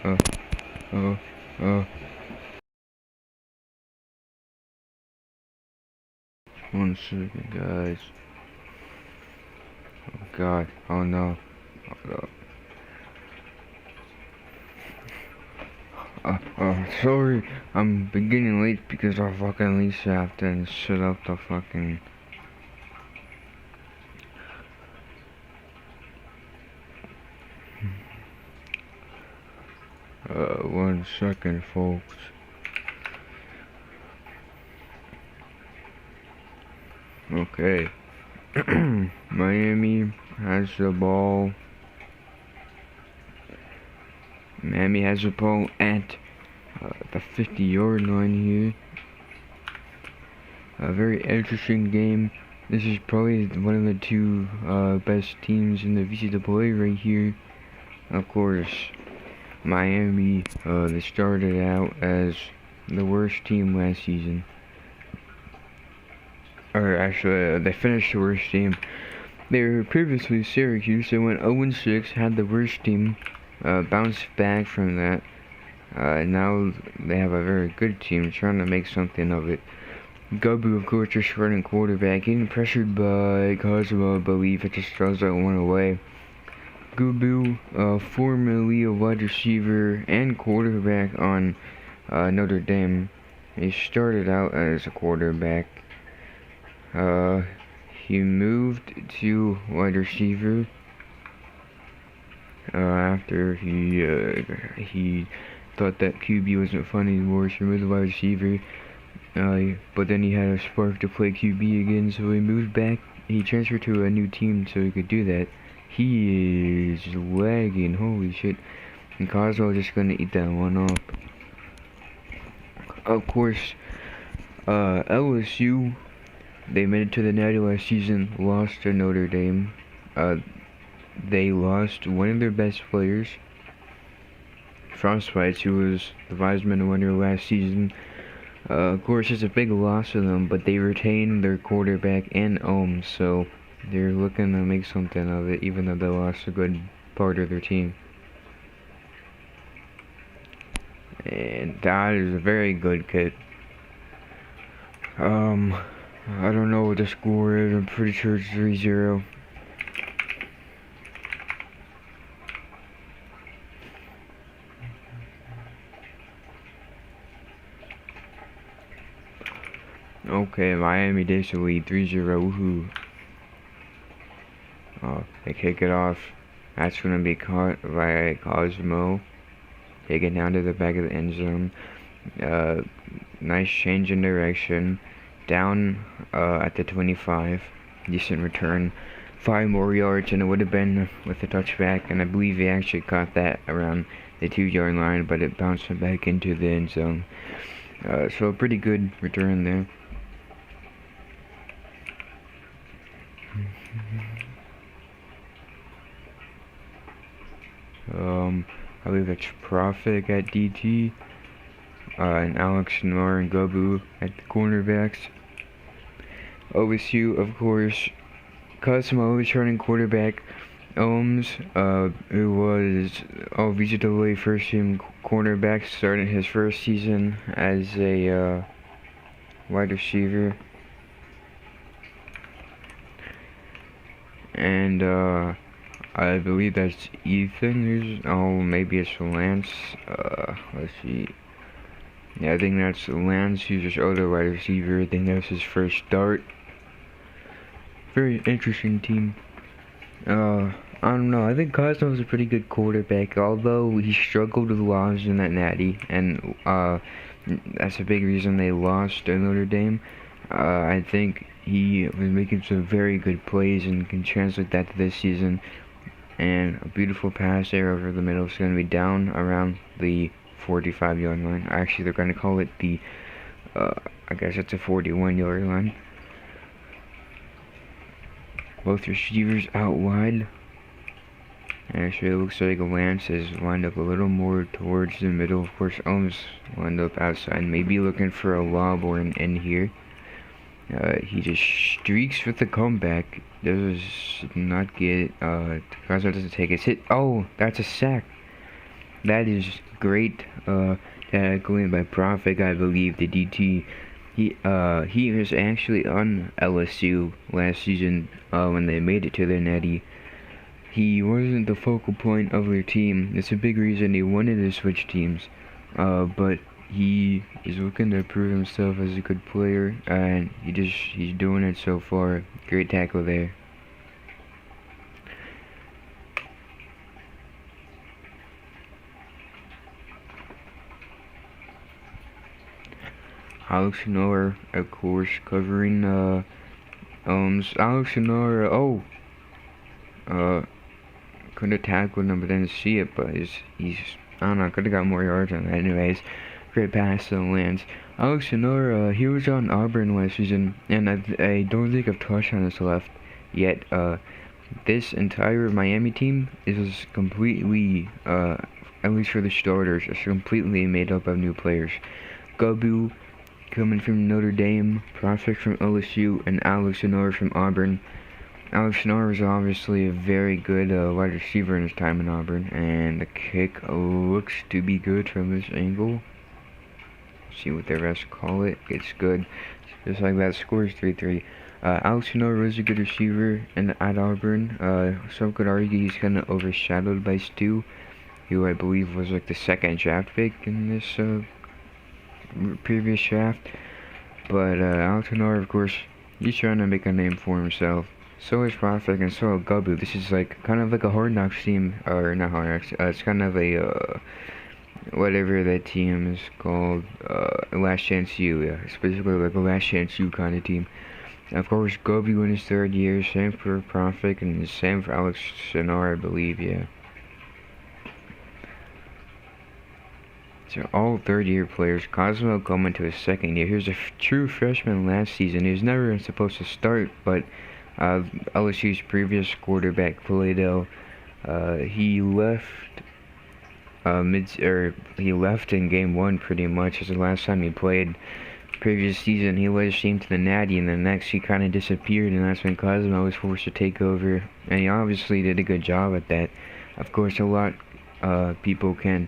Uh, uh, uh. One second, guys. Oh God. Oh no. Sorry. I'm beginning late because our fucking lease shaft and shut up the fucking. One second, folks. Okay. Miami has the ball. Miami has the ball at the 50-yard line here. A very interesting game. This is probably one of the two best teams in the VCAA right here. Of course, Miami, they started out as the worst team last season. Or actually, they finished the worst team. They were previously Syracuse. They went 0-6, had the worst team, bounced back from that. Now they have a very good team, trying to make something of it. Gubu, of course, just running quarterback, getting pressured by Cosmo, I believe. It just throws that one away. Gubu, formerly a wide receiver and quarterback on Notre Dame. He started out as a quarterback. He moved to wide receiver after he thought that QB wasn't fun anymore, so he moved to wide receiver. But then he had a spark to play QB again, so he moved back. He transferred to a new team so he could do that. He is lagging, holy shit. And Cosmo just gonna eat that one up. Of course, LSU, they made it to the Natty last season, lost to Notre Dame. They lost one of their best players, Frostbites, who was the Heisman winner last season. Of course, it's a big loss for them, but they retained their quarterback and so they're looking to make something of it, even though they lost a good part of their team. And that is a very good kid. I don't know what the score is. I'm pretty sure it's 3-0. Okay, Miami takes the lead, 3-0, woohoo. They kick it off. That's gonna be caught by Cosmo. Take it down to the back of the end zone. Nice change in direction. Down at the 25. Decent return. 5 more yards and it would have been with a touchback, and I believe he actually caught that around the 2-yard line, but it bounced back into the end zone. So a pretty good return there. I believe that's Profit at DT, and Alex Noir and Gubu at the cornerbacks. OSU, of course, Cosmo returning quarterback. Who was VCAA first team cornerback, starting his first season as a wide receiver. And I believe that's Ethan. Maybe it's Lance. Let's see. Yeah, I think that's Lance, who's his other wide receiver. I think that's his first start. Very interesting team. I don't know. I think Cosmo's a pretty good quarterback, although he struggled with losses in that natty, and that's a big reason they lost to Notre Dame. I think he was making some very good plays and can translate that to this season. And a beautiful pass there over the middle is going to be down around the 45-yard line. Actually, they're going to call it the, I guess it's a 41-yard line. Both receivers out wide. Actually, it looks like Lance is lined up a little more towards the middle. Of course, Ohms lined up outside, maybe looking for a lob or an end here. He just streaks with the comeback. Does not get, Cosmo doesn't take his hit. Oh, that's a sack. that is great. Tackling by Profit, I believe the DT. He was actually on LSU last season when they made it to the Natty. He wasn't the focal point of their team. It's a big reason he wanted to switch teams. But he is looking to prove himself as a good player, and he's doing it so far. Great tackle there. Alex Noor, of course, covering Alex Noor. Could have tackled him, but didn't see it. But he's I don't know. Could have got more yards on that. Anyways, great pass to the lands. Alex Noor, he was on Auburn last season, and I don't think I've touched on this left yet. This entire Miami team is completely, at least for the starters, is completely made up of new players. Gabu coming from Notre Dame, Prospect from LSU, and Alex Noor from Auburn. Alex Noor is obviously a very good wide receiver in his time in Auburn, and the kick looks to be good from this angle. See what the refs call it. It's good. Just like that, scores 3-3. Alex Noor was a good receiver at Auburn. Some could argue he's kind of overshadowed by Stu, who I believe was like the second draft pick in this previous draft. But Alex Noor, of course, he's trying to make a name for himself. So is Prospect and so is Gabu. This is like kind of like a Hard Knocks team, or not Hard Knocks. It's kind of a whatever that team is called, Last Chance U. Yeah, it's basically like a Last Chance U kind of team. Of course, Gabu in his third year, same for Prospect, and same for Alex Noor, I believe. Yeah. So all third-year players. Cosmo coming to his second year. He was a true freshman last season. He was never supposed to start, but LSU's previous quarterback, Polito, he left he left in game one pretty much. As the last time he played. Previous season, he led his team to the Natty, and the next he kind of disappeared, and that's when Cosmo was forced to take over. And he obviously did a good job at that. Of course, a lot people can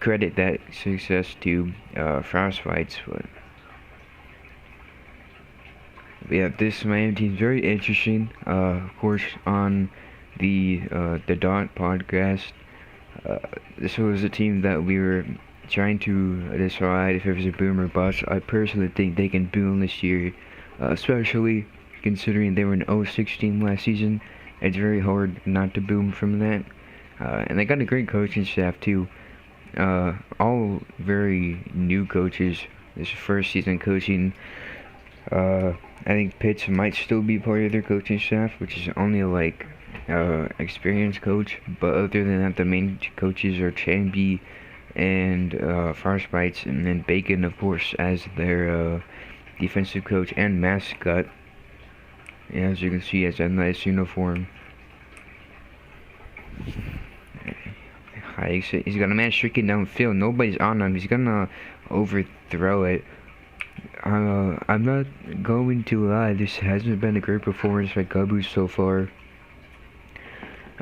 credit that success to Frostbites, but yeah, this Miami team is very interesting. Of course, on the Dot podcast, this was a team that we were trying to decide if it was a boom or bust. I personally think they can boom this year, especially considering they were an 0-6 team last season. It's very hard not to boom from that. And they got a great coaching staff too. All very new coaches. This is first season coaching. I think Pitts might still be part of their coaching staff, which is only like experienced coach. But other than that, the main coaches are Chamby and Frostbites, and then Bacon, of course, as their defensive coach and mascot. And as you can see, he has a nice uniform. He's got a man streaking downfield. Nobody's on him. He's gonna overthrow it. I'm not going to lie. This hasn't been a great performance by Gabu so far.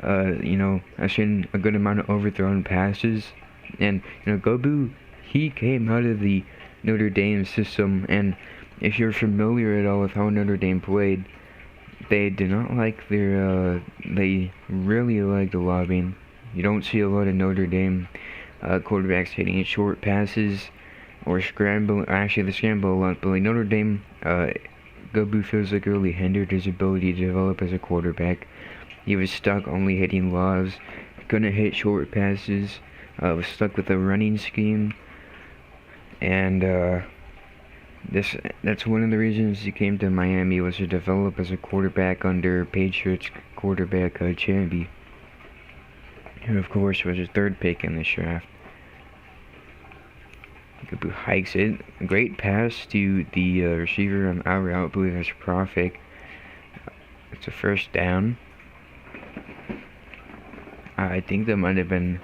I've seen a good amount of overthrown passes. And, Gabu, he came out of the Notre Dame system. And if you're familiar at all with how Notre Dame played, they did not like they really like the lobbing. You don't see a lot of Notre Dame quarterbacks hitting short passes or scramble. Actually, they scramble a lot, but like Notre Dame, Gabu feels like it really hindered his ability to develop as a quarterback. He was stuck only hitting lobs, couldn't hit short passes, was stuck with a running scheme, and that's one of the reasons he came to Miami, was to develop as a quarterback under Patriots quarterback Chamby, who of course was his third pick in this draft. Gabu hikes it. Great pass to the receiver on our route. I believe that's Profit. It's a first down. I think that might have been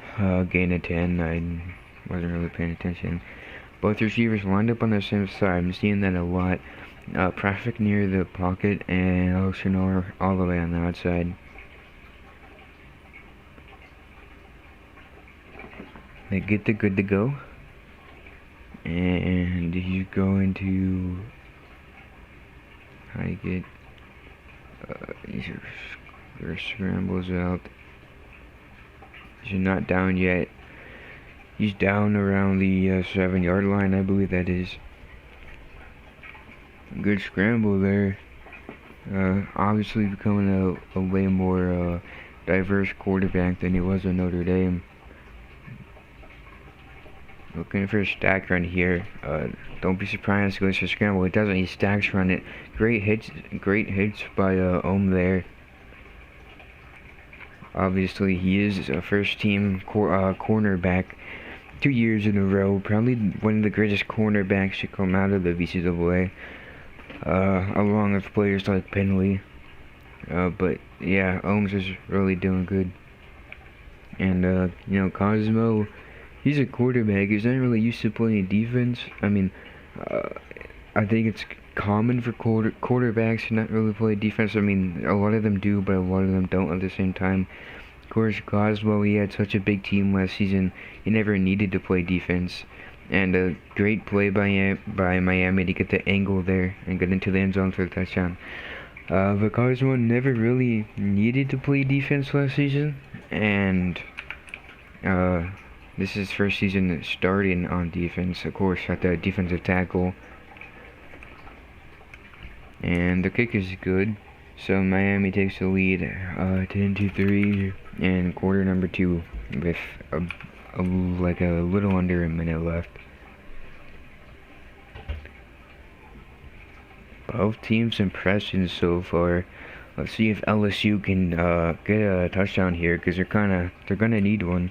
gain of 10. I wasn't really paying attention. Both receivers lined up on the same side. I'm seeing that a lot. Profit near the pocket and Oceanor all the way on the outside. They get the good to go. And he's going to try to get these are scrambles out. He's not down yet. He's down around the 7-yard line, I believe that is. Good scramble there. Obviously becoming a way more diverse quarterback than he was at Notre Dame. Looking for a stack run here. Don't be surprised if he goes for scramble. It doesn't. He stacks run it. Great hits by there. Obviously, he is a first-team cornerback 2 years in a row. Probably one of the greatest cornerbacks to come out of the VCAA, along with players like Penley. But yeah, Ohms is really doing good. And Cosmo, he's a quarterback. He's not really used to playing defense. I mean, I think it's common for quarterbacks to not really play defense. I mean, a lot of them do, but a lot of them don't at the same time. Of course, Cosmo, he had such a big team last season, he never needed to play defense. And a great play by Miami to get the angle there and get into the end zone for the touchdown. But Cosmo never really needed to play defense last season, and this is his first season starting on defense, of course, at the defensive tackle. And the kick is good, so Miami takes the lead 10-3 in quarter number 2 with a little under a minute left. Both teams' impressions so far. Let's see if LSU can get a touchdown here, because they're gonna need one.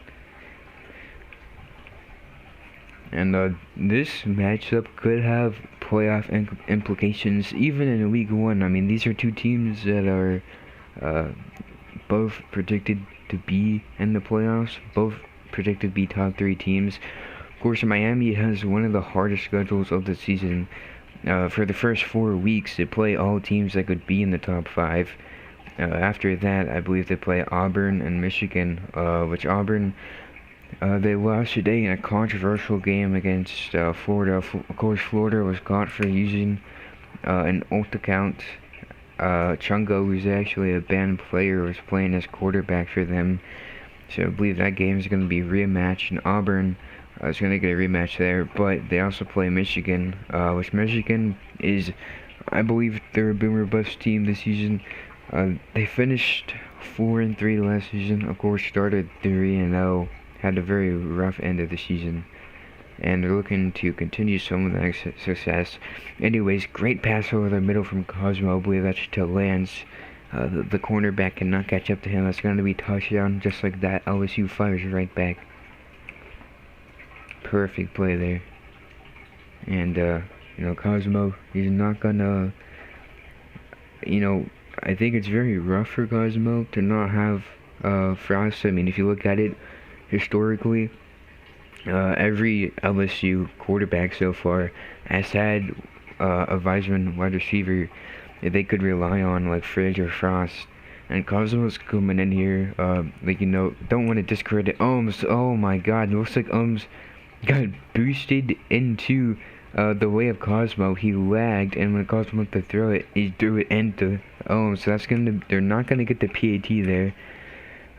And this matchup could have playoff implications even in week 1. I mean, these are two teams that are both predicted to be in the playoffs, both predicted to be top 3 teams. Of course, Miami has one of the hardest schedules of the season. For the first 4 weeks, they play all teams that could be in the top 5. After that, I believe they play Auburn and Michigan, which Auburn, they lost today in a controversial game against Florida. Of course, Florida was caught for using an alt account. Chungo, who's actually a banned player, was playing as quarterback for them. So I believe that game is going to be rematched, and Auburn is going to get a rematch there. But they also play Michigan, which Michigan is, I believe, they're a boomer bust team this season. They finished 4-3 last season. Of course, started 3-0. Had a very rough end of the season, and they're looking to continue some of that success. Anyways, great pass over the middle from Cosmo. I believe that's to Lance. The cornerback cannot catch up to him. That's going to be touchdown, just like that. LSU fires right back. Perfect play there. And Cosmo, he's not gonna. I think it's very rough for Cosmo to not have Frost. I mean, if you look at it historically, every LSU quarterback so far has had a Heisman wide receiver that they could rely on, like Fridge or Frost. And Cosmo's coming in here, don't want to discredit Ohms. Oh my god, it looks like Ohms got boosted into the way of Cosmo. He lagged, and when Cosmo went to throw it, he threw it into Ohms. So they're not gonna get the PAT there.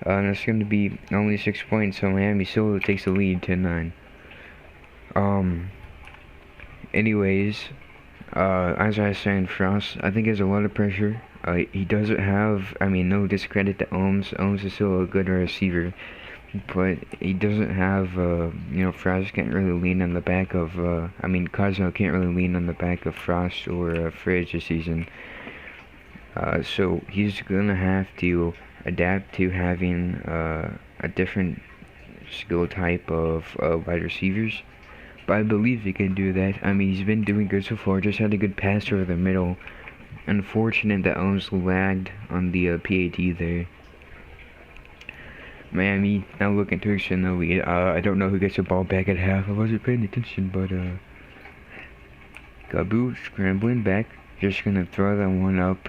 That's going to be only 6 points, so Miami still takes the lead 10-9. Anyways, as I was saying, Frost, I think, has a lot of pressure. He doesn't have, no discredit to Ohms. Ohms is still a good receiver, but he doesn't have, Frost can't really lean on the back of, Cosmo can't really lean on the back of Frost or Fridge this season. So he's going to have to adapt to having a different skill type of wide receivers, but I believe he can do that. He's been doing good so far. Just had a good pass over the middle. Unfortunate that Ohms lagged on the PAT there. Miami now looking to extend the lead. I don't know who gets the ball back at half. I wasn't paying attention, but Gabu scrambling back, just gonna throw that one up.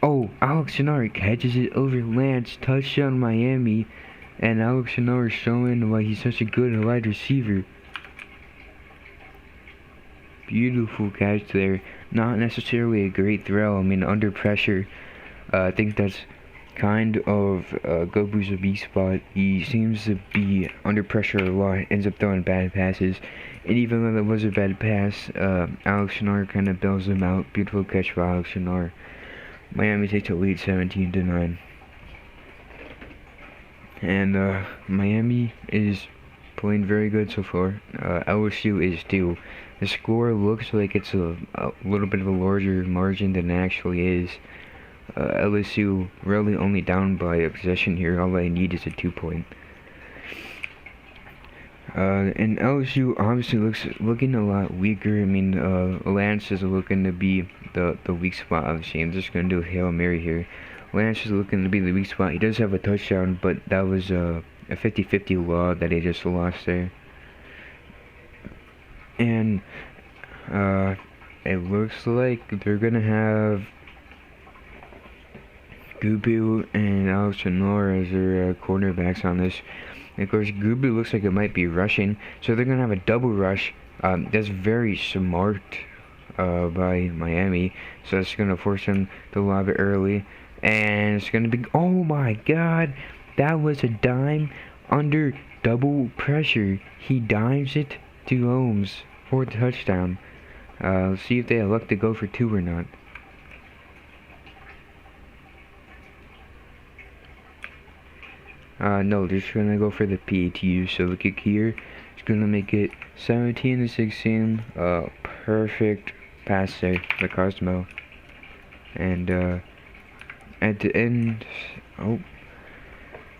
Oh, Alex Gennari catches it over Lance. Touchdown Miami. And Alex Shannon is showing why he's such a good wide receiver. Beautiful catch there. Not necessarily a great throw. I mean, under pressure, I think that's kind of Goku's weak spot. He seems to be under pressure a lot, ends up throwing bad passes. And even though that was a bad pass, Alex Shannon kind of bails him out. Beautiful catch by Alex Shannon. Miami takes the lead 17-9. And Miami is playing very good so far. LSU is too. The score looks like it's a little bit of a larger margin than it actually is. LSU really only down by a possession here. All I need is a 2-point. And LSU obviously looking a lot weaker. I mean, Lance is looking to be the weak spot of the team. I'm just gonna do a Hail Mary here. Lance is looking to be the weak spot. He does have a touchdown, but that was a 50-50 law that he just lost there. And it looks like they're gonna have Gubu and Alex Shannon as their cornerbacks on this. And of course, Gubu looks like it might be rushing, so they're gonna have a double rush. That's very smart by Miami. So it's gonna force them to lob it early, and it's gonna be, oh my God, that was a dime under double pressure. He dimes it to Holmes for the touchdown. Let's see if they have luck to go for 2 or not. No, they're just gonna go for the PATU. So look at here. It's gonna make it 17-16. Perfect pass there by Cosmo. And at the end, I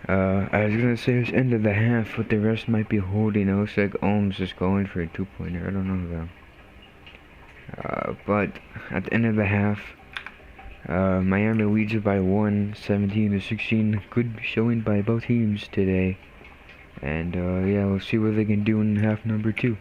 was gonna say it's end of the half, but the rest might be holding. It looks like Ohms is going for a 2-pointer. I don't know though. But at the end of the half, Miami leads it by 1, 17-16. Good showing by both teams today. And yeah, we'll see what they can do in half number 2.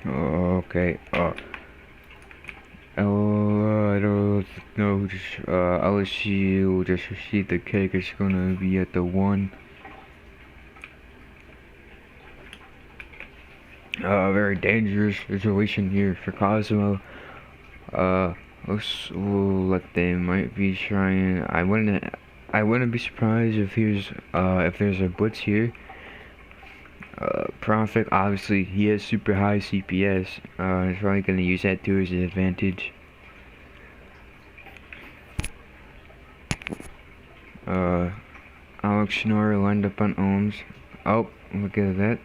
Okay. I don't know. LSU just received the kick. It's gonna be at the 1. Very dangerous situation here for Cosmo. Looks like they might be trying. I wouldn't be surprised if if there's a blitz here. Profit, obviously, he has super high CPS. He's probably gonna use that to his advantage. Alex Schnorr lined up on Ohms. Oh, look at that.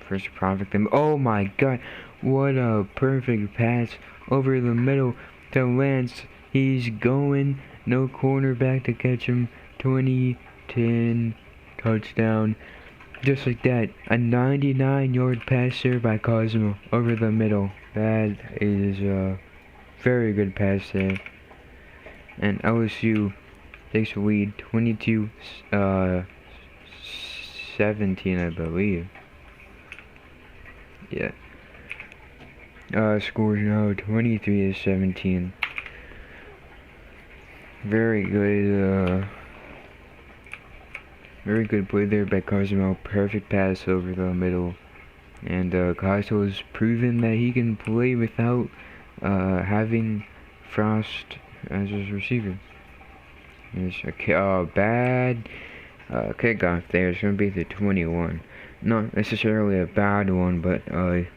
First Profit. Oh my god, what a perfect pass over the middle to Lance. He's going. No cornerback to catch him. 20-10 touchdown. Just like that, a 99-yard pass there by Cosmo over the middle. That is a very good pass there. And LSU takes the lead 22-17, I believe. Yeah. Scores now 23-17. Very good play there by Cosmo. Perfect pass over the middle. And Cosmo has proven that he can play without having Frost as his receiver. There's a bad kickoff there. It's going to be the 21. Not necessarily a bad one, but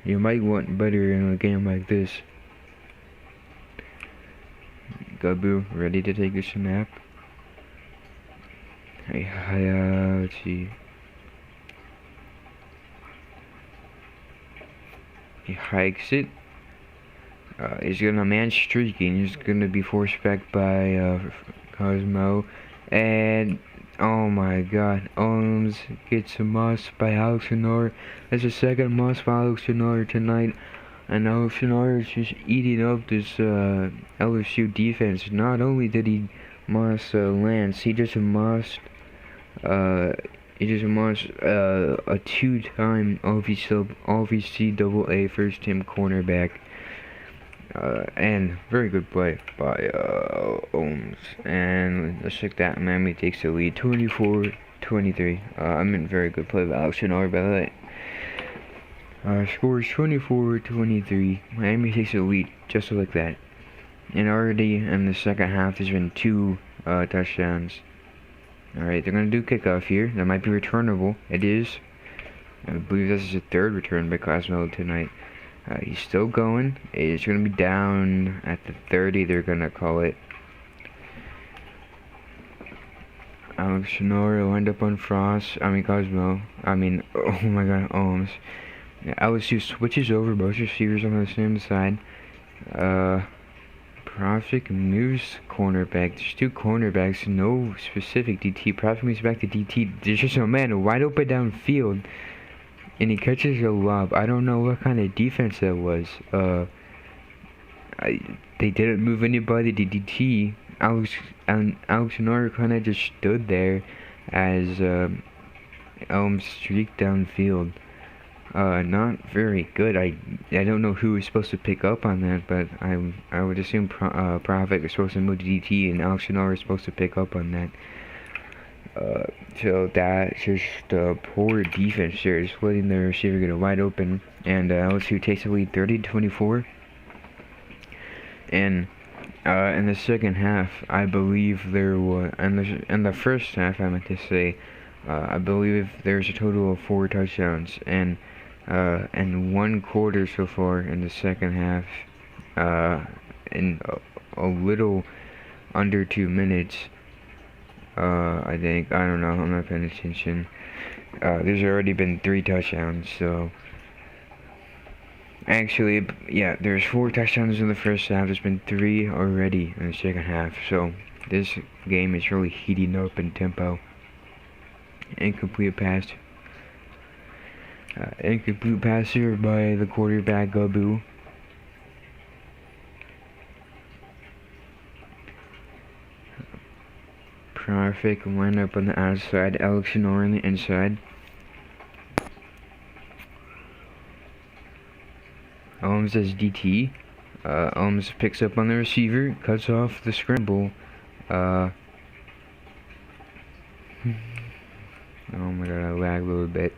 you might want better in a game like this. Gabu ready to take a snap. Let's see. He hikes it. He's gonna man streaking. He's gonna be forced back by Cosmo. And oh my god, Ohms gets a must by Alex Honor. That's the second must by Alex Honor tonight. And Alex Honor is just eating up this LSU defense. Not only did he must Lance, he just must a 2-time VCAA first team cornerback. And very good play by Ohms. And let's check that. Miami takes the lead 24-23. Very good play by Alex Honor, by the way. Scores 24-23. Miami takes the lead just like that. And already in the second half, there's been 2 touchdowns. Alright, they're going to do kickoff here. That might be returnable. It is. I believe this is the 3rd return by Cosmo tonight. He's still going. It's going to be down at the 30, they're going to call it. Alex Sonora lined up on Cosmo. Oh my god, Ohms. LSU switches over both receivers on the same side. Profit moves cornerback. There's 2 cornerbacks, no specific DT. Profit moves back to DT. There's just a man wide open downfield, and he catches a lob. I don't know what kind of defense that was. They didn't move anybody to DT. Alex Honor kind of just stood there as Ohms streaked downfield. Not very good. I don't know who was supposed to pick up on that, but I would assume Profit was supposed to move to DT and Alex Honor was supposed to pick up on that. So that's just poor defense there, just letting the receiver get wide open, and LSU takes the lead 30-24. And in the second half, I believe there was, in the first half, I meant to say, I believe there's a total of 4 touchdowns, and 1 quarter so far in the second half, in a little under 2 minutes. I think, I don't know, I'm not paying attention. There's already been 3 touchdowns, so actually, yeah, there's 4 touchdowns in the first half. There's been 3 already in the second half, so this game is really heating up in tempo. Incomplete pass. Incomplete pass here by the quarterback, Gabu. Perfect lineup on the outside, Alex Honor on the inside. Ohms as DT. Ohms picks up on the receiver, cuts off the scramble. Oh my god, I lag a little bit.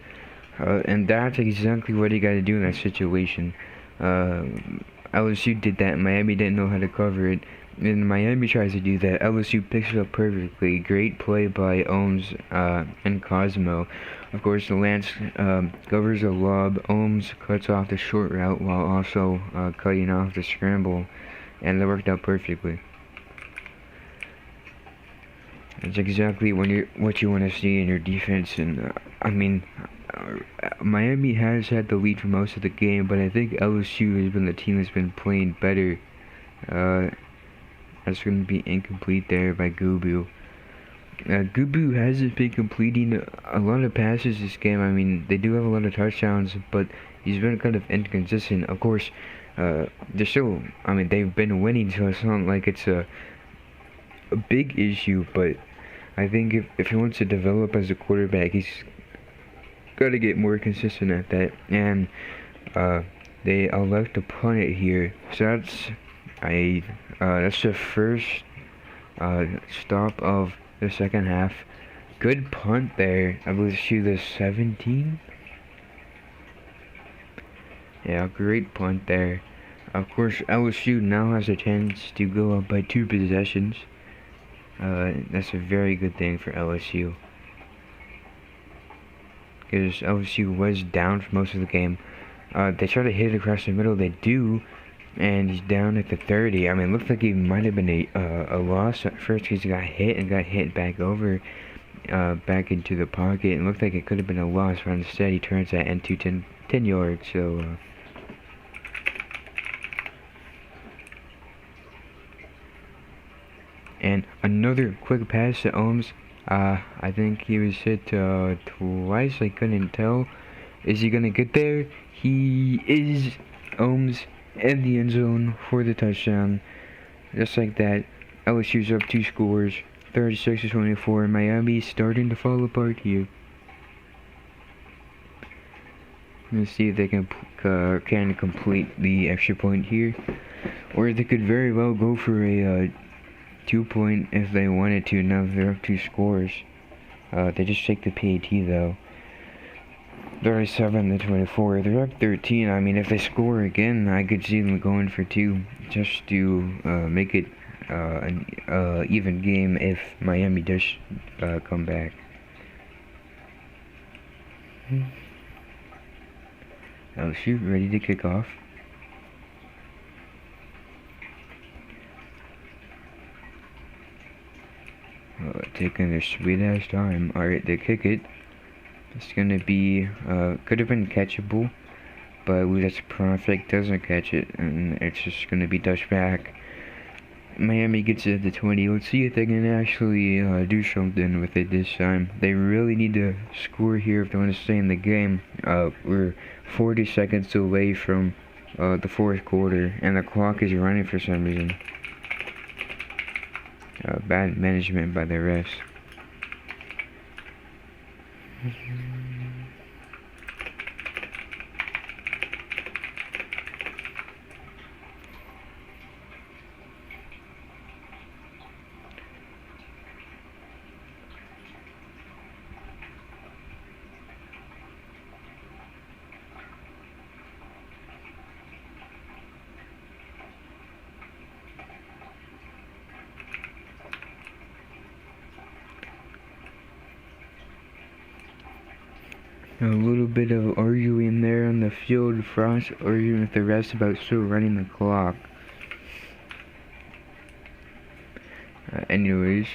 And that's exactly what you gotta do in that situation. LSU did that, and Miami didn't know how to cover it. And Miami tries to do that. LSU picks it up perfectly. Great play by Ohms and Cosmo. Of course, Lance covers a lob. Ohms cuts off the short route while also cutting off the scramble, and that worked out perfectly. It's exactly what you want to see in your defense. And Miami has had the lead for most of the game, but I think LSU has been the team that's been playing better. That's going to be incomplete there by Gubu. Gubu hasn't been completing a lot of passes this game. I mean, they do have a lot of touchdowns, but he's been kind of inconsistent. Of course, they're still, they've been winning, so it's not like it's a big issue, but I think if he wants to develop as a quarterback, he's got to get more consistent at that. And they elect to punt it here, so that's the first stop of the second half. Good punt there. I believe to the 17. Yeah, great punt there. Of course, LSU now has a chance to go up by 2 possessions. That's a very good thing for LSU, because LSU was down for most of the game. They try to hit it across the middle. They do, and he's down at the 30. It looked like he might have been a loss at first, because he got hit back over, back into the pocket. It looked like it could have been a loss, but instead he turns that into 10 yards. So. And another quick pass to Ohms. I think he was hit twice. I couldn't tell. Is he gonna get there? He is. Ohms in the end zone for the touchdown. Just like that. LSU's up 2 scores, 36-24. Miami's starting to fall apart here. Let's see if they can complete the extra point here, or they could very well go for a 2-point if they wanted to. Now they're up 2 scores. They just take the PAT though. 37-24. They're up 13. If they score again, I could see them going for 2, just to make it an even game if Miami does come back. LSU ready to kick off. Taking their sweet ass time. Alright, they kick it. It's gonna be, could have been catchable, but that's perfect. Doesn't catch it, and it's just gonna be touched back. Miami gets it at the 20. Let's see if they can actually do something with it this time. They really need to score here if they want to stay in the game. We're 40 seconds away from the 4th quarter, and the clock is running for some reason. Bad management by the refs. A little bit of arguing there on the field. Frost arguing with the refs about still running the clock. Anyways,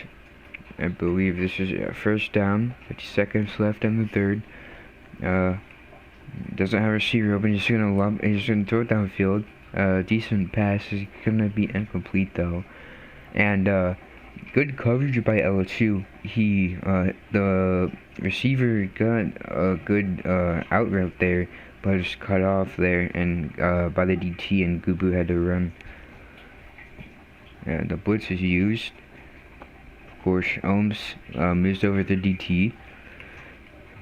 I believe this is a first down. 50 seconds left on the 3rd. Doesn't have a receiver open. He's gonna throw it downfield. Decent pass is gonna be incomplete though. And good coverage by LSU. The receiver got a good out route there, but it's cut off there, and by the DT, and Gubu had to run. The blitz is used. Of course, Ohms moves over the DT.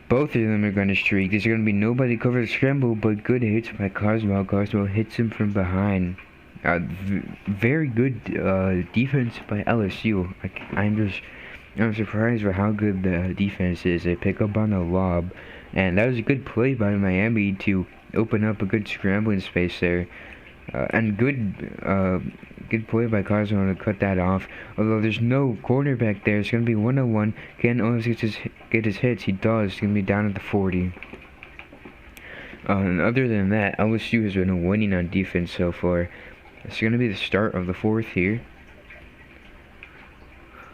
Both of them are going to streak. There's going to be nobody cover the scramble, but good hits by Cosmo. Cosmo hits him from behind. Very good defense by LSU. I'm surprised by how good the defense is. They pick up on the lob, and that was a good play by Miami to open up a good scrambling space there. And good play by Cosmo to cut that off. Although there's no cornerback there, it's going to be 1-on-1. Can always get his hits. He does. He's going to be down at the 40. And other than that, LSU has been winning on defense so far. It's going to be the start of the fourth here.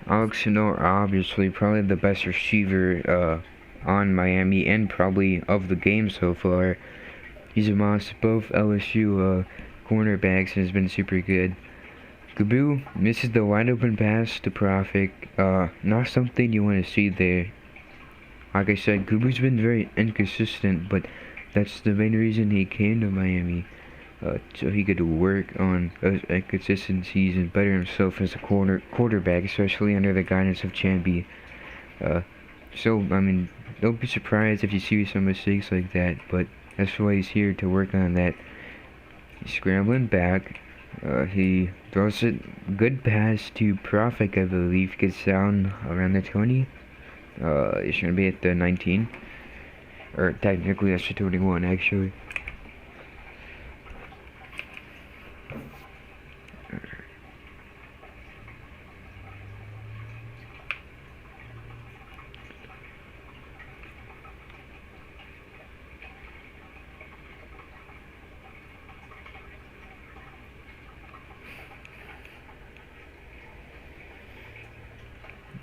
Alex Sinor, obviously, probably the best receiver on Miami and probably of the game so far. He's a monster. Both LSU cornerbacks and has been super good. Gabu misses the wide open pass to Profit. Not something you want to see there. Like I said, Gabu's been very inconsistent, but that's the main reason he came to Miami. So he could work on inconsistencies and better himself as a quarterback, especially under the guidance of Champi. So, I mean, don't be surprised if you see some mistakes like that, but that's why he's here, to work on that. He's scrambling back. He throws it. Good pass to Profit, I believe. Gets down around the 20. It should be at the 19. Or technically, that's the 21, actually.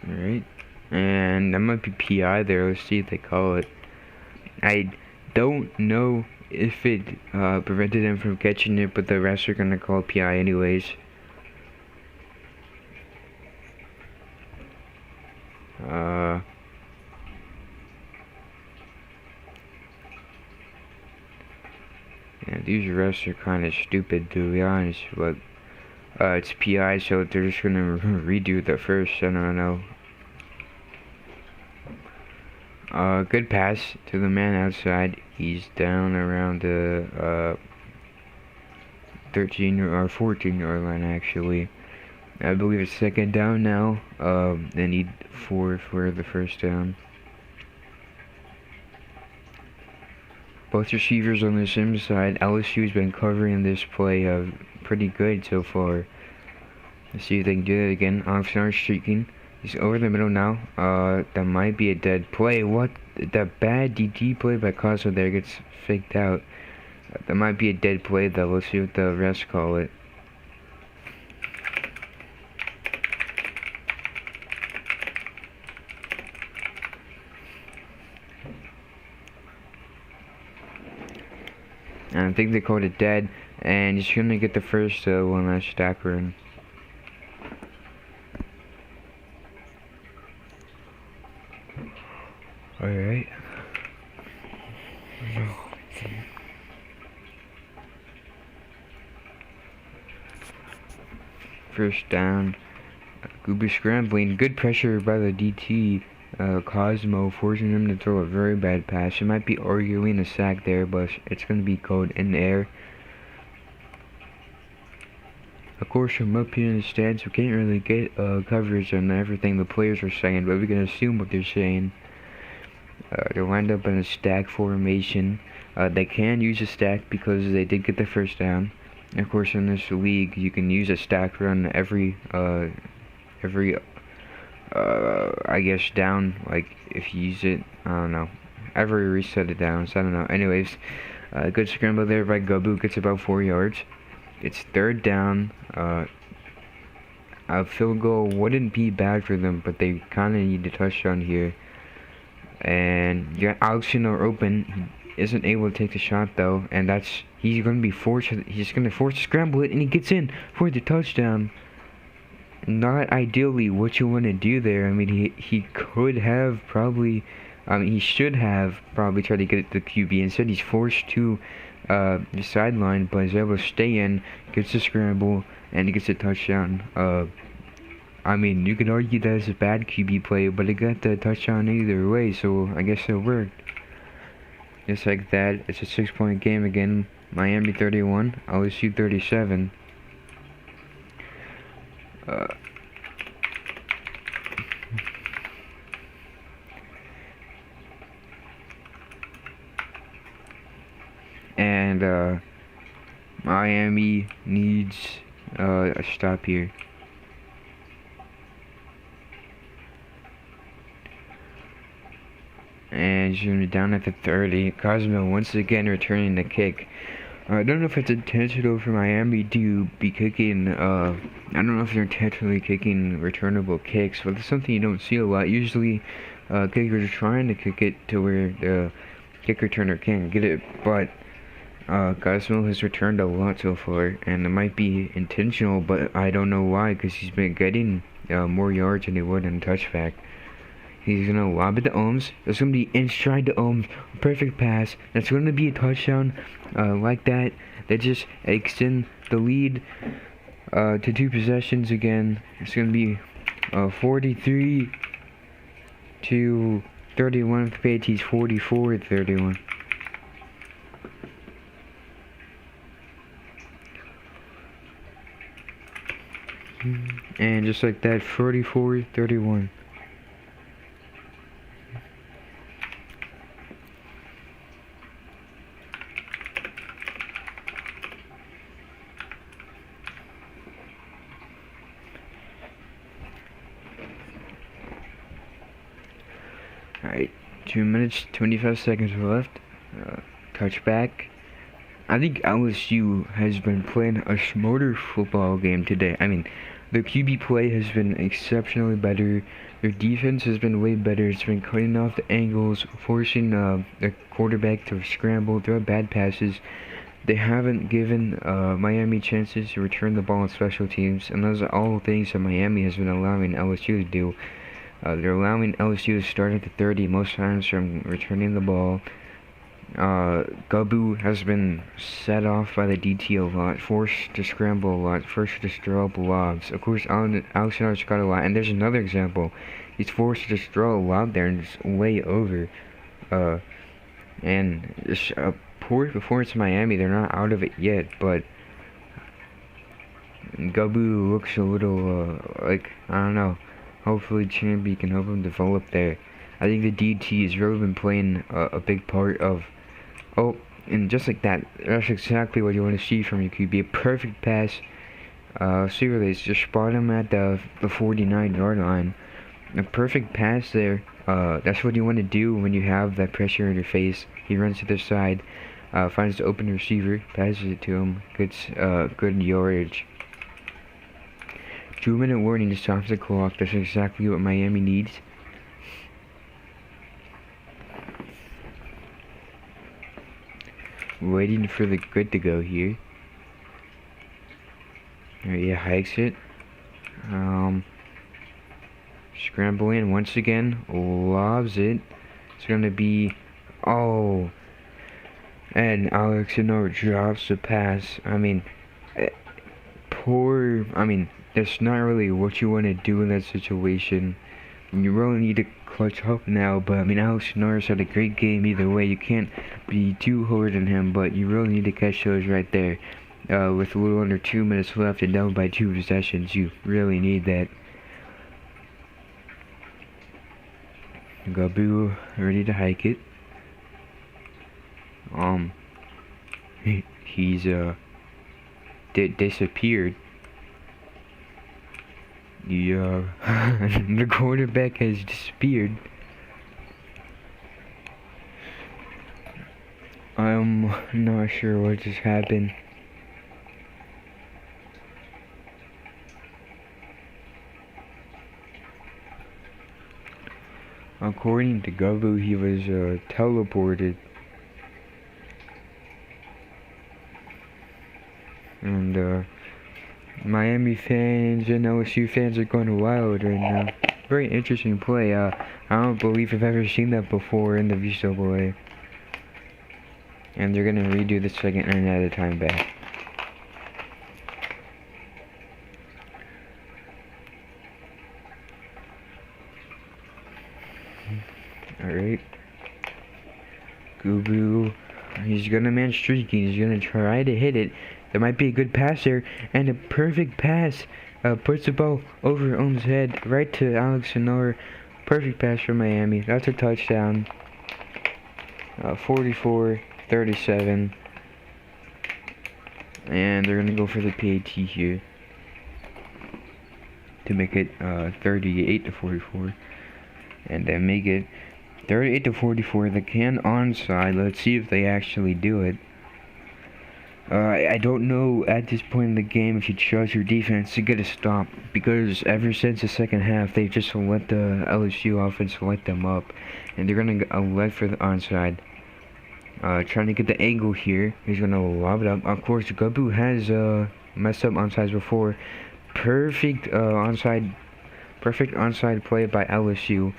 Alright, and that might be PI there. Let's see if they call it. I don't know if it prevented him from catching it, but the refs are gonna call PI anyways. Yeah, these refs are kind of stupid, to be honest, but it's PI, so they're just gonna redo the first. I don't know. Good pass to the man outside. He's down around the 13 or 14 yard line, actually. I believe it's second down now. They need 4 for the first down. Both receivers on the sim side. LSU's been covering this play pretty good so far. Let's see if they can do it again. Oxnard streaking. He's over the middle now. That might be a dead play. What? That bad DT play by Cosmo there gets faked out. That might be a dead play though. Let's see what the refs call it. And I think they called it dead, and he's gonna get the first one last stack run. Alright. First down. Gooby scrambling. Good pressure by the DT. Cosmo forcing him to throw a very bad pass. It might be arguing a sack there, but it's going to be called in the air. Of course, from up here in the stands, we can't really get coverage on everything the players are saying, but we can assume what they're saying. They're lined up in a stack formation. They can use a stack because they did get the first down. Of course, in this league, you can use a stack run every I guess down, like if you use it, I don't know, every reset it down, so I don't know. Anyways, good scramble there by Gabu, gets about 4 yards. It's third down. A field goal wouldn't be bad for them, but they kind of need a touchdown here. And you got Alex Sinor open. He isn't able to take the shot though, and he's going to force to scramble it, and he gets in for the touchdown. Not ideally what you want to do there. I mean, he could have probably, he should have probably tried to get it to the QB. Instead, he's forced to the sideline, but is able to stay in, gets the scramble, and he gets a touchdown. I mean, you could argue that it's a bad QB play, but it got the touchdown either way, so I guess it worked. Just like that, it's a 6-point game again. Miami 31, LSU 37. And Miami needs a stop here. And she's down at the 30. Cosmo once again returning the kick. I don't know if it's intentional for Miami to be kicking, I don't know if they're intentionally kicking returnable kicks, but it's something you don't see a lot. Usually, kickers are trying to kick it to where the kick returner can't get it, but Cosmo has returned a lot so far, and it might be intentional, but I don't know why, because he's been getting more yards than he would in touchback. He's going to lob it to Ohms. There's going to be in stride to Ohms. Perfect pass. That's going to be a touchdown like that. That just extend the lead to 2 possessions again. It's going to be 43 to 31 with the Patriots. 44 to 31. And just like that, 44 31. Alright, 2 minutes, 25 seconds left. Touchback. I think LSU has been playing a smarter football game today. I mean, their QB play has been exceptionally better. Their defense has been way better. It's been cutting off the angles, forcing the quarterback to scramble, throw bad passes. They haven't given Miami chances to return the ball on special teams, and those are all things that Miami has been allowing LSU to do. They're allowing LSU to start at the 30 most times from returning the ball. Gabu has been set off by the DT a lot, forced to scramble a lot, forced to throw up lobs. Of course, Alexander's got a lot, and there's another example. He's forced to just throw a lob there and it's way over. And it's a poor performance in Miami. They're not out of it yet, but Gabu looks a little, like, I don't know. Hopefully Champi can help him develop there. I think the DT has really been playing a big part of... Oh, and just like that, that's exactly what you want to see from your QB. A perfect pass. See where they just spot him at the 49-yard line. A perfect pass there. That's what you want to do when you have that pressure in your face. He runs to the side, finds the open receiver, passes it to him, gets good yardage. 2-minute warning to stop the clock. That's exactly what Miami needs. Waiting for the good to go here. Alright, yeah, hikes it. Scrambling once again. Lobs it. It's gonna be... Oh! And Alexander drops the pass. I mean... that's not really what you want to do in that situation. You really need to clutch up now, but I mean, Alex Norris had a great game either way. You can't be too hard on him, but you really need to catch those right there. With a little under 2 minutes left and down by 2 possessions, you really need that. Gabu ready to hike it. He's disappeared. The quarterback has disappeared. I'm not sure what just happened. According to Gabu, he was teleported. And Miami fans and LSU fans are going wild right now. Very interesting play. I don't believe I've ever seen that before in the VCAA. And they're gonna redo the second and at a time back. Gubu, he's gonna man streaking. He's gonna try to hit it. There might be a good pass there, and a perfect pass. Puts the ball over Ohm's head, right to Alex Sonora. Perfect pass for Miami. That's a touchdown. 44-37. And they're gonna go for the PAT here to make it 38-44, and then make it 38-44. The can onside. Let's see if they actually do it. I don't know at this point in the game if you trust your defense to get a stop, because ever since the second half they've just let the LSU offense light them up, and they're gonna elect for the onside. Trying to get the angle here. He's gonna lob it up. Of course, Gubu has messed up onsides before. Perfect onside play by LSU.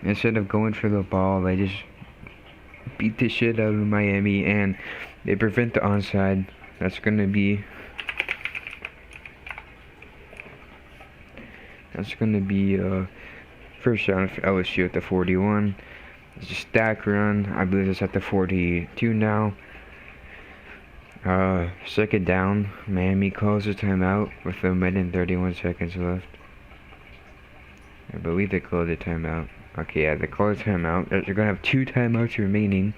Instead of going for the ball, they just beat the shit out of Miami, and they prevent the onside. That's gonna be first down for LSU at the 41. It's a stack run. I believe it's at the 42 now. Second down. Miami calls a timeout with a minute and 31 seconds left. I believe they called a timeout. Okay, yeah, they called a timeout. They're gonna have 2 timeouts remaining.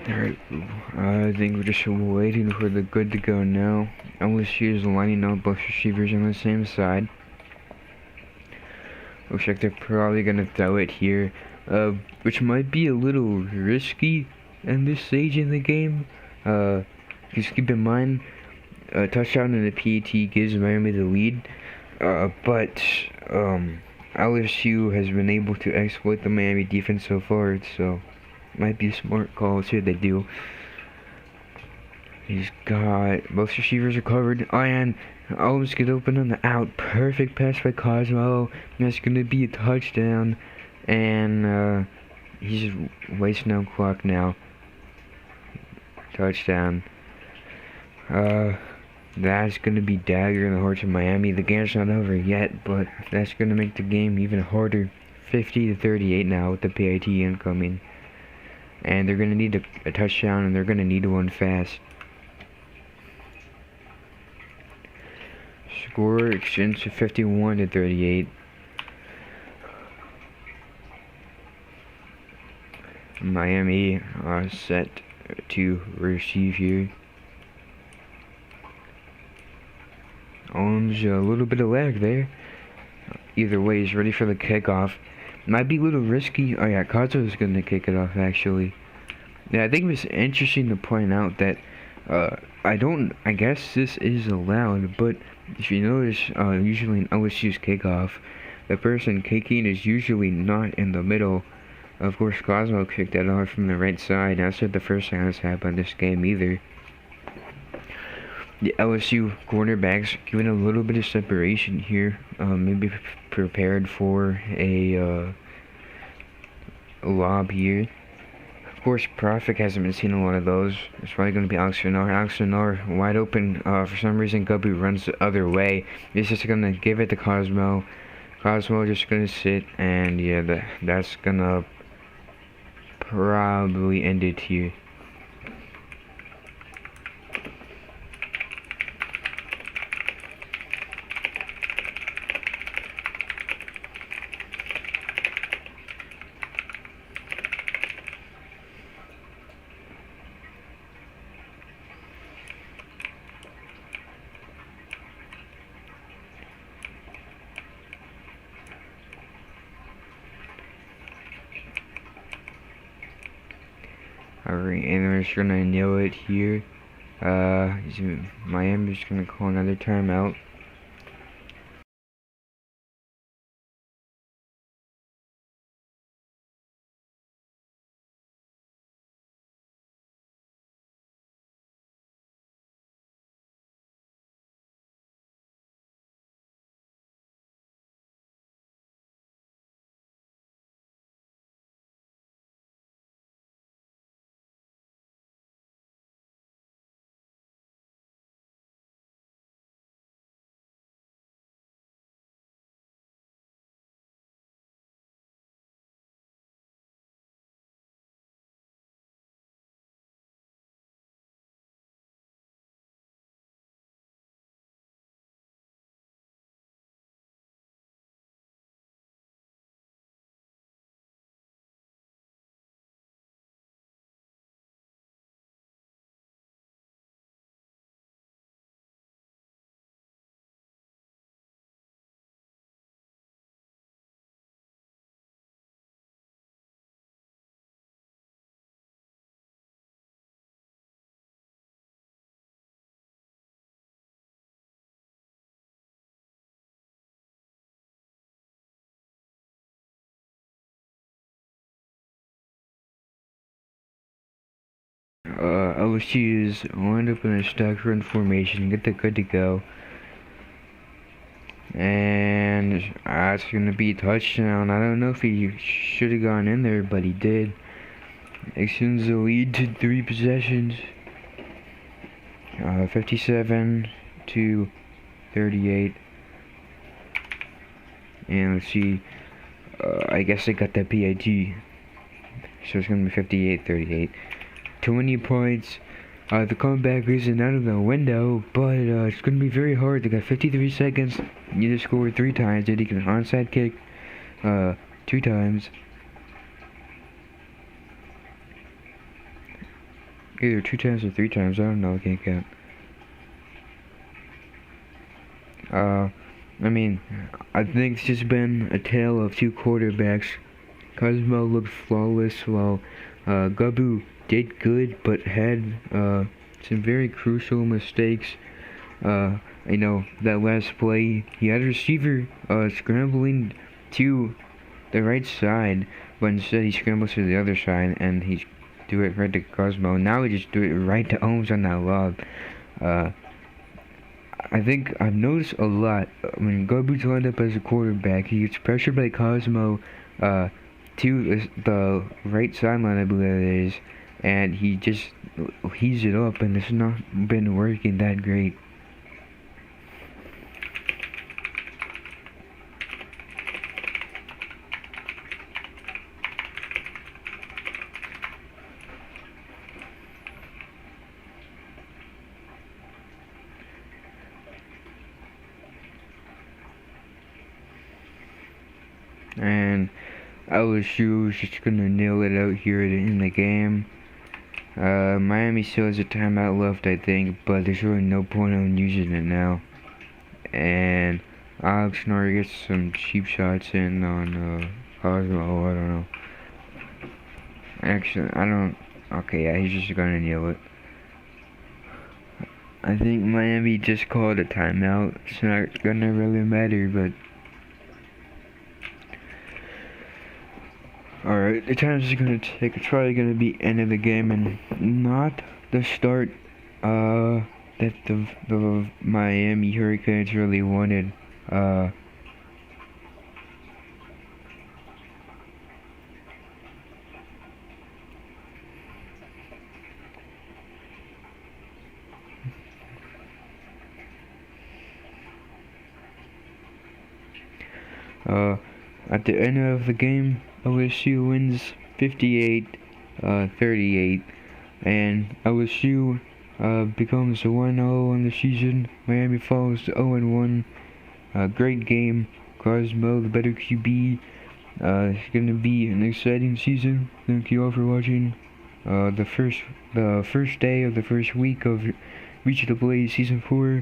Alright, I think we're just waiting for the good to go now. LSU is lining up both receivers on the same side. Looks like they're probably gonna throw it here, which might be a little risky in this stage in the game. Just keep in mind, a touchdown in the PAT gives Miami the lead, but LSU has been able to exploit the Miami defense so far, so might be a smart call. See what they do. He's got both receivers are covered, and almost get open on the out. Perfect pass by Cosmo. That's gonna be a touchdown, and he's wasting no clock now. Touchdown. That's gonna be dagger in the hearts of Miami. The game's not over yet, but that's gonna make the game even harder. 50-38 now with the PAT incoming. And they're gonna need a touchdown, and they're gonna need one fast. Score extends to 51-38. Miami set to receive here. Owns a little bit of lag there. Either way, he's ready for the kickoff. Might be a little risky. Oh yeah, Kazo's gonna kick it off actually. Yeah, I think it's interesting to point out that I guess this is allowed, but if you notice, usually in LSU's kickoff, the person kicking is usually not in the middle. Of course, Cosmo kicked that off from the right side. That's not the first time that's happened this game either. The LSU cornerbacks given a little bit of separation here, maybe prepared for a lob here. Of course, Profit hasn't been seeing a lot of those. It's probably going to be Alex Sonora. Alex Sonora wide open. For some reason, Gubu runs the other way. He's just going to give it to Cosmo. Cosmo just going to sit, and yeah, that's going to probably end it here. Alright, and we're just gonna nail it here. Miami's just gonna call another timeout. LSU is lined up in a stack run formation, get that good to go. And that's gonna be a touchdown. I don't know if he should have gone in there, but he did. Extends the lead to 3 possessions. 57 to 38. And let's see. I guess I got that PIT. So it's gonna be 58-38. 20 points. The comeback isn't out of the window, but it's going to be very hard. They got 53 seconds. You need to score 3 times. They can onside kick 2 times. Either 2 times or 3 times. I don't know. I can't count. I mean, I think it's just been a tale of 2 quarterbacks. Cosmo looked flawless while Gabu did good, but had some very crucial mistakes. You know, that last play, he had a receiver scrambling to the right side, but instead he scrambles to the other side, and he do it right to Cosmo. Now he just do it right to Ohms on that lob. I think I've noticed a lot when Gabu's lined up as a quarterback, he gets pressured by Cosmo to the right sideline, I believe it is, and he just heats it up, and it's not been working that great. And LSU is just gonna nail it out here in the game. Miami still has a timeout left, I think, but there's really no point on using it now. And Alex Nori gets some cheap shots in on Cosmo. I don't know. Actually, I don't. Okay, yeah, he's just gonna nail it. I think Miami just called a timeout. It's not gonna really matter, but. Alright, the time is gonna take. It's probably gonna be end of the game and not the start that the Miami Hurricanes really wanted. At the end of the game, LSU wins 58-38, and LSU becomes 1-0 on the season. Miami falls to 0-1. Great game. Cosmo, the better QB. It's gonna be an exciting season. Thank you all for watching. The first day of the first week of VCAA Season 4.